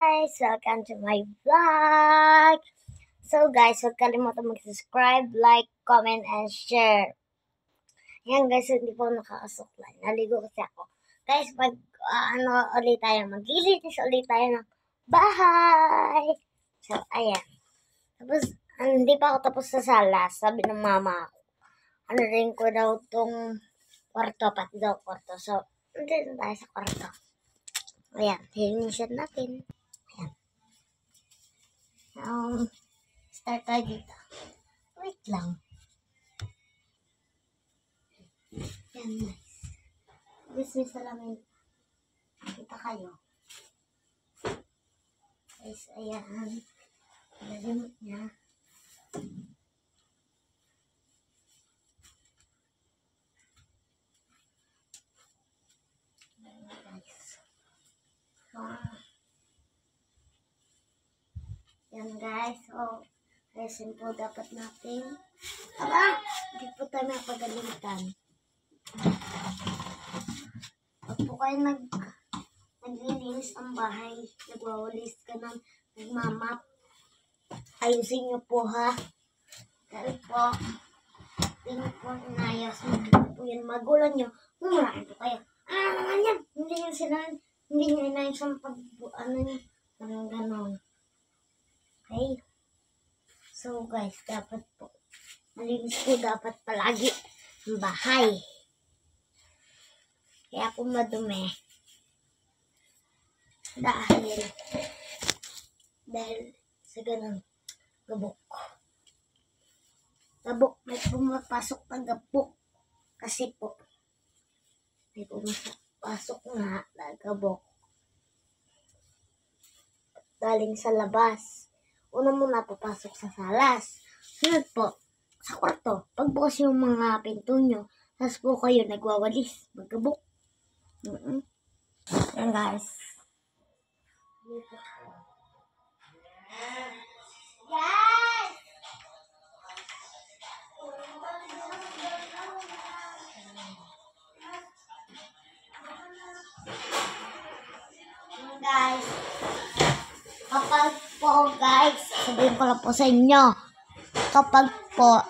Guys, welcome to my vlog. So guys, huwag kalimutan mag-subscribe, like, comment, and share. Yan guys, hindi po nakakasuklan. Naligo kasi ako. Guys, ulit tayo, maglilinis ulit tayo ng bahay. So, ayan. Tapos, hindi pa ako tapos sa sala. Sabi ng mama ko, ano rin ko daw tong kwarto, pati daw kwarto. So, nandito tayo sa kwarto. Ayan, linisin natin. Start tayo dito. Wait lang. Yan guys. Guys, may salamin. Kita kayo. Guys, ayan. Nalimot niya. Ayan guys. Yan guys. So, resin po dapat natin. Hindi po tayo mapagalitan. Pag po kayo naglilinis ng bahay, nagwawalis ka ng nagmamap, ayusin nyo po ha. Dahil po, hindi po inayos. Hindi po yan magulan nyo. Mumurahin po kayo. Naman yan. Hindi nyo inayos ang ganon. Okay? So guys, dapat po, malinis po dapat palagi ang bahay. Kaya po madumi. Dahil sa ganun, gabok. May pumapasok na gabok. Kasi po, may pumapasok nga na gabok. Galing sa labas. Una muna papasok sa salas. Sunod po, sa kwarto. Pagbukas yung mga pinto nyo, tapos po kayo nagwawalis, maggabok. Yan guys. Yes! Yan guys. Kapag po guys, sabihin ko lang po sa inyo. Kapag po,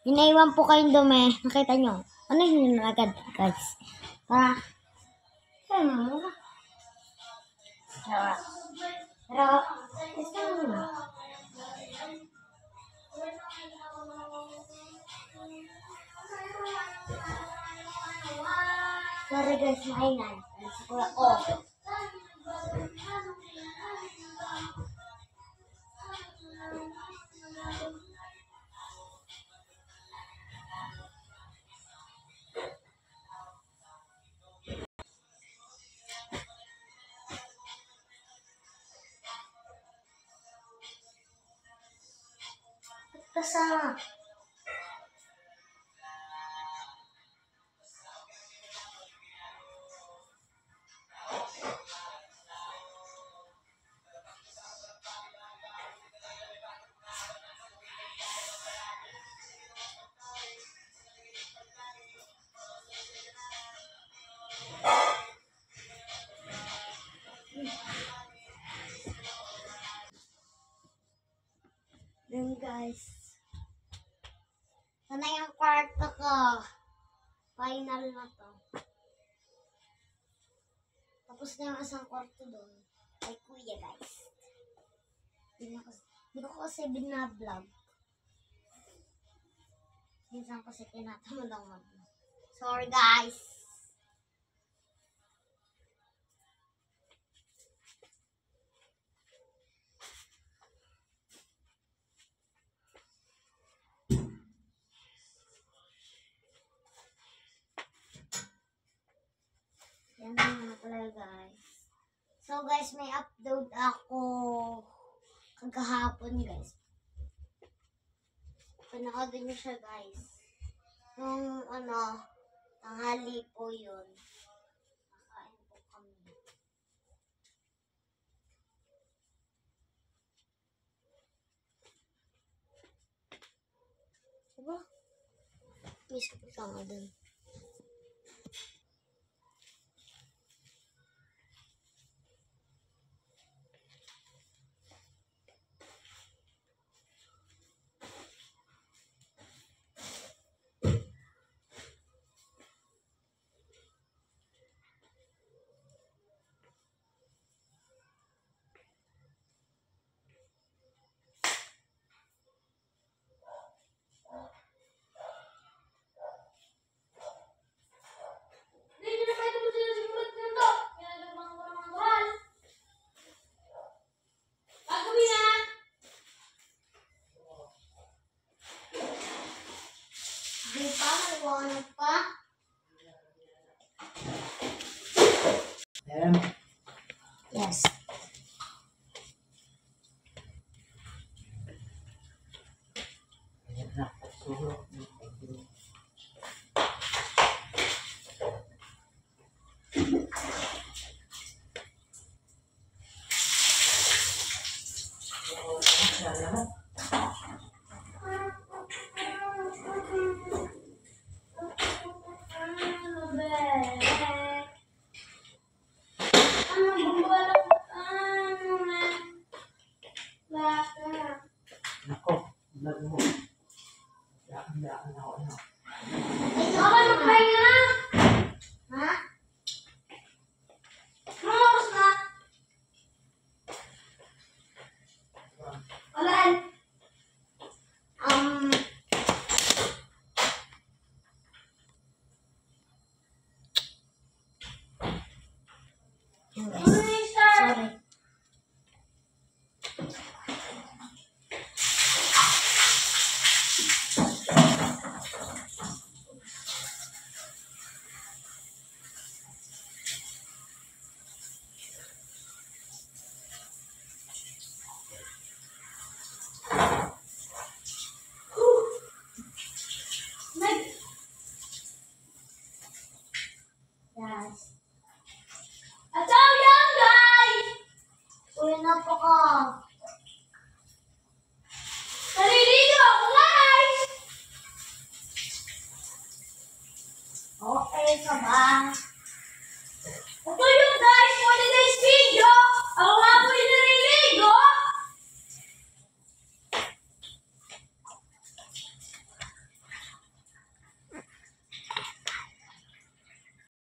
inaiwan po kayong dumi, nakita nyo, ano yun agad guys? Pero, sorry guys, maingay. Sa kuya ko. Kasama. Then guys, sana yung kwarto ko. Final na to. Tapos na yung isang kwarto doon. Kay kuya guys. Hindi ko kasi binablog. Minsan kasi tinatamad ang mag. Sorry guys. Yan na pala guys. So guys, may upload ako kagahapon guys. Panoodin nyo siya guys. Nung tanghali po yun. Nakain po kami. Diba? Miss ko sa nga dun. guys. Nako, vlog mo. Yakin ako. Ako magpahinga na. Ha? Mamakas na. Walaan. Sorry. Yes. Atau yang guys. Uy, napaka. Naliligo ako guys. Okay ka ba?